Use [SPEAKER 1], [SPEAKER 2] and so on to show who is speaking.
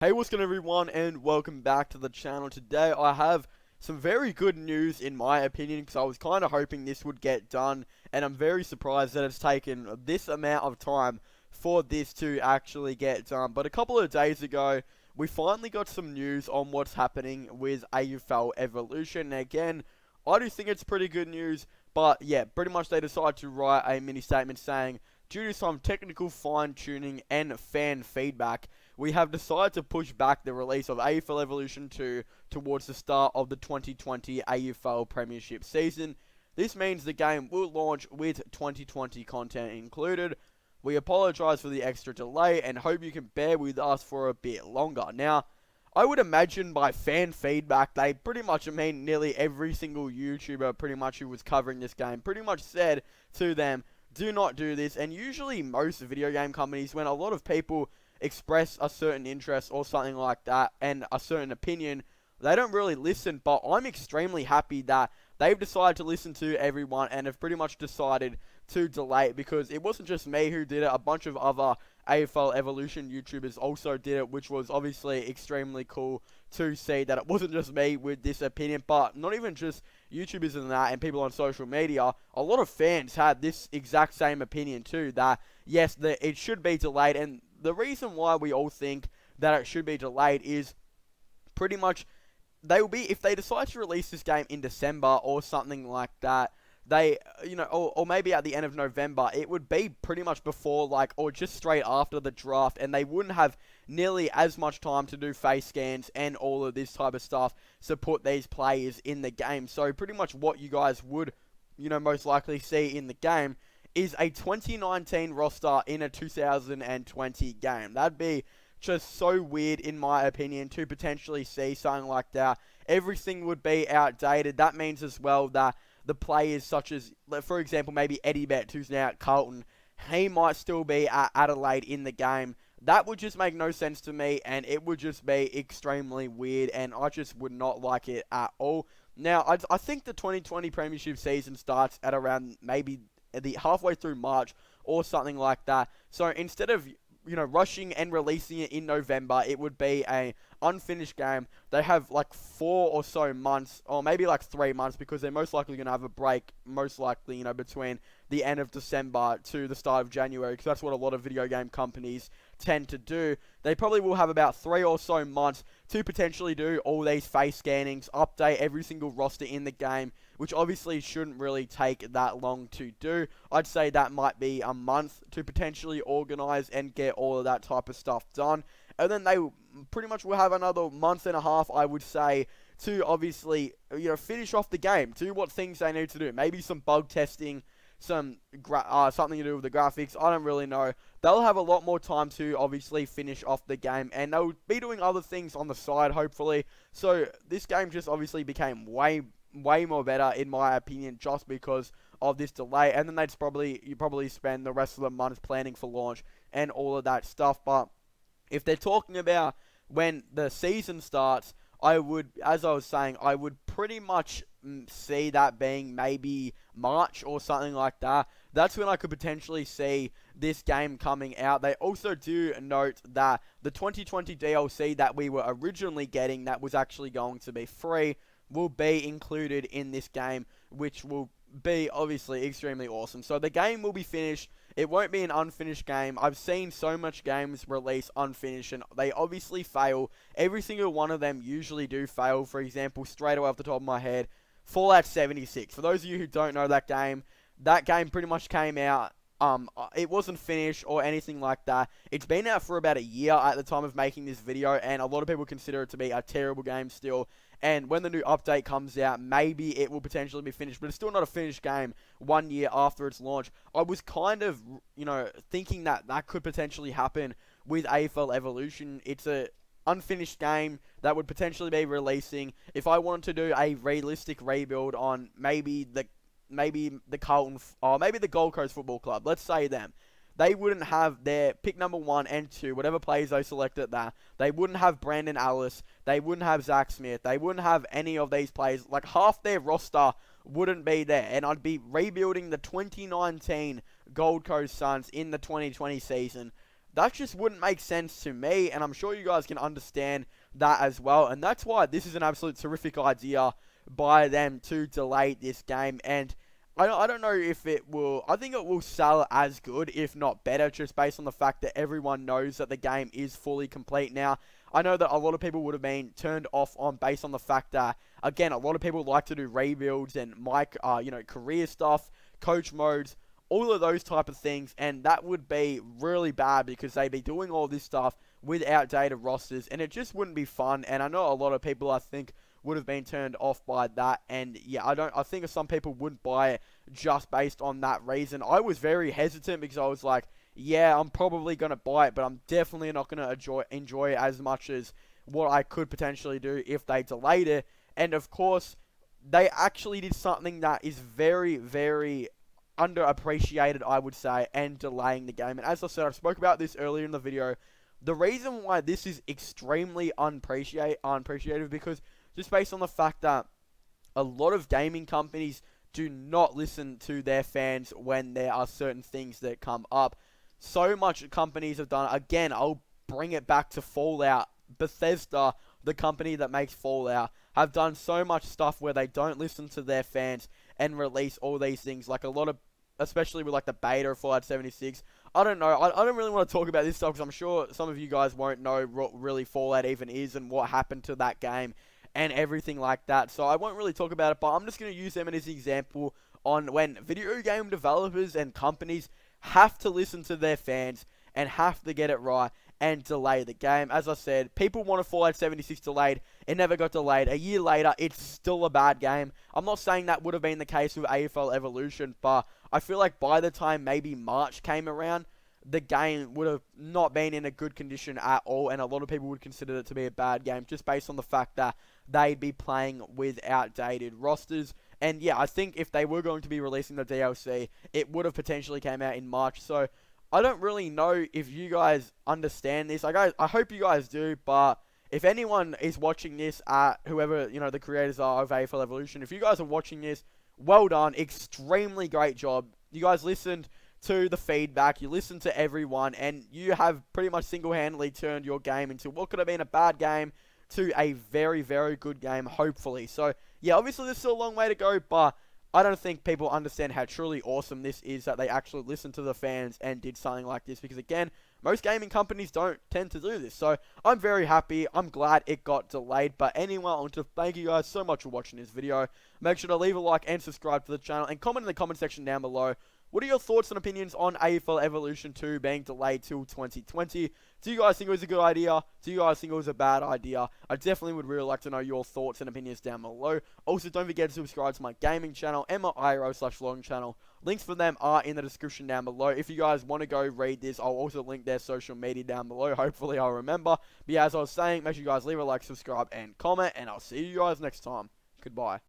[SPEAKER 1] Hey, what's going on everyone, and welcome back to the channel. Today I have some very good news in my opinion, because I was kind of hoping this would get done, and I'm very surprised that it's taken this amount of time for this to actually get done. But a couple of days ago, we finally got some news on what's happening with AFL Evolution. And again, I do think it's pretty good news, but yeah, pretty much they decided to write a mini statement saying, due to some technical fine-tuning and fan feedback, we have decided to push back the release of AFL Evolution 2 towards the start of the 2020 AFL Premiership season. This means the game will launch with 2020 content included. We apologise for the extra delay and hope you can bear with us for a bit longer. Now, I would imagine by fan feedback, they pretty much mean nearly every single YouTuber pretty much who was covering this game pretty much said to them, do not do this. And usually most video game companies, when a lot of people express a certain interest or something like that and a certain opinion, they don't really listen. But I'm extremely happy that they've decided to listen to everyone and have pretty much decided to delay it, because it wasn't just me who did it. A bunch of other AFL Evolution YouTubers also did it, which was obviously extremely cool to see that it wasn't just me with this opinion. But not even just YouTubers and that and people on social media, a lot of fans had this exact same opinion too, that yes, it should be delayed. And the reason why we all think that it should be delayed is pretty much they will be, if they decide to release this game in December or something like that, they, or maybe at the end of November, it would be pretty much before, like, or just straight after the draft, and they wouldn't have nearly as much time to do face scans and all of this type of stuff to put these players in the game. So pretty much what you guys would, most likely see in the game is a 2019 roster in a 2020 game. That'd be just so weird, in my opinion, to potentially see something like that. Everything would be outdated. That means as well that the players such as, for example, maybe Eddie Betts, who's now at Carlton, he might still be at Adelaide in the game. That would just make no sense to me, and it would just be extremely weird, and I just would not like it at all. Now, I think the 2020 Premiership season starts at around maybe the halfway through March or something like that. So instead of rushing and releasing it in November, it would be a unfinished game. They have like 4 or so months, or maybe like 3 months, because they're most likely going to have a break, most likely, between the end of December to the start of January, because that's what a lot of video game companies tend to do. They probably will have about 3 or so months to potentially do all these face scannings, update every single roster in the game, which obviously shouldn't really take that long to do. I'd say that might be a month to potentially organize and get all of that type of stuff done. And then they pretty much will have another month and a half, I would say, to obviously, finish off the game, do what things they need to do. Maybe some bug testing, something to do with the graphics. I don't really know. They'll have a lot more time to obviously finish off the game, and they'll be doing other things on the side, hopefully. So this game just obviously became way more better, in my opinion, just because of this delay. And then you probably spend the rest of the month planning for launch and all of that stuff. But if they're talking about when the season starts, as I was saying, I would pretty much see that being maybe March or something like that. That's when I could potentially see this game coming out. They also do note that the 2020 DLC that we were originally getting, that was actually going to be free, will be included in this game, which will be obviously extremely awesome. So the game will be finished. It won't be an unfinished game. I've seen so much games release unfinished, and they obviously fail. Every single one of them usually do fail. For example, straight away off the top of my head, Fallout 76. For those of you who don't know that game pretty much came out. It wasn't finished or anything like that. It's been out for about a year at the time of making this video, and a lot of people consider it to be a terrible game still. And when the new update comes out, maybe it will potentially be finished, but it's still not a finished game 1 year after its launch. I was kind of, thinking that could potentially happen with AFL Evolution. It's a unfinished game that would potentially be releasing. If I wanted to do a realistic rebuild on maybe the Carlton, or maybe the Gold Coast Football Club, let's say them, they wouldn't have their pick number 1 and 2, whatever players they selected there. They wouldn't have Brandon Ellis. They wouldn't have Zach Smith. They wouldn't have any of these players. Like, half their roster wouldn't be there. And I'd be rebuilding the 2019 Gold Coast Suns in the 2020 season. that just wouldn't make sense to me, and I'm sure you guys can understand that as well. And that's why this is an absolute terrific idea by them to delay this game. And I don't know if it will. I think it will sell as good, if not better, just based on the fact that everyone knows that the game is fully complete now. I know that a lot of people would have been turned off on based on the fact that, again, a lot of people like to do rebuilds and career stuff, coach modes, all of those type of things, and that would be really bad because they'd be doing all this stuff with outdated rosters, and it just wouldn't be fun. And I know a lot of people, I think, would have been turned off by that, and yeah, I think some people wouldn't buy it just based on that reason. I was very hesitant because I was like, yeah, I'm probably going to buy it, but I'm definitely not going to enjoy it as much as what I could potentially do if they delayed it. And of course, they actually did something that is very, very underappreciated, I would say, and delaying the game. And as I said, I spoke about this earlier in the video. The reason why this is extremely unappreciated because just based on the fact that a lot of gaming companies do not listen to their fans when there are certain things that come up. So much companies have done. Again, I'll bring it back to Fallout. Bethesda, the company that makes Fallout, have done so much stuff where they don't listen to their fans and release all these things. Like a lot of, especially with like the beta of Fallout 76. I don't know. I don't really want to talk about this stuff because I'm sure some of you guys won't know what really Fallout even is and what happened to that game and everything like that. So I won't really talk about it, but I'm just going to use them as an example on when video game developers and companies have to listen to their fans and have to get it right and delay the game. As I said, people wanted Fallout 76 delayed. It never got delayed. A year later, it's still a bad game. I'm not saying that would have been the case with AFL Evolution, but I feel like by the time maybe March came around, the game would have not been in a good condition at all, and a lot of people would consider it to be a bad game just based on the fact that they'd be playing with outdated rosters. And yeah, I think if they were going to be releasing the DLC, it would have potentially came out in March. So I don't really know if you guys understand this. I hope you guys do, but if anyone is watching this, whoever, the creators are of AFL Evolution, if you guys are watching this, well done. Extremely great job. You guys listened to the feedback, you listened to everyone, and you have pretty much single-handedly turned your game into what could have been a bad game to a very, very good game, hopefully. So, yeah, obviously there's still a long way to go, but I don't think people understand how truly awesome this is that they actually listened to the fans and did something like this, because again, most gaming companies don't tend to do this. So I'm very happy. I'm glad it got delayed. But anyway, I want to thank you guys so much for watching this video. Make sure to leave a like and subscribe to the channel and comment in the comment section down below. What are your thoughts and opinions on AFL Evolution 2 being delayed till 2020? Do you guys think it was a good idea? Do you guys think it was a bad idea? I definitely would really like to know your thoughts and opinions down below. Also, don't forget to subscribe to my gaming channel and my IRL/vlogging channel. Links for them are in the description down below. If you guys want to go read this, I'll also link their social media down below. Hopefully I'll remember. But yeah, as I was saying, make sure you guys leave a like, subscribe, and comment. And I'll see you guys next time. Goodbye.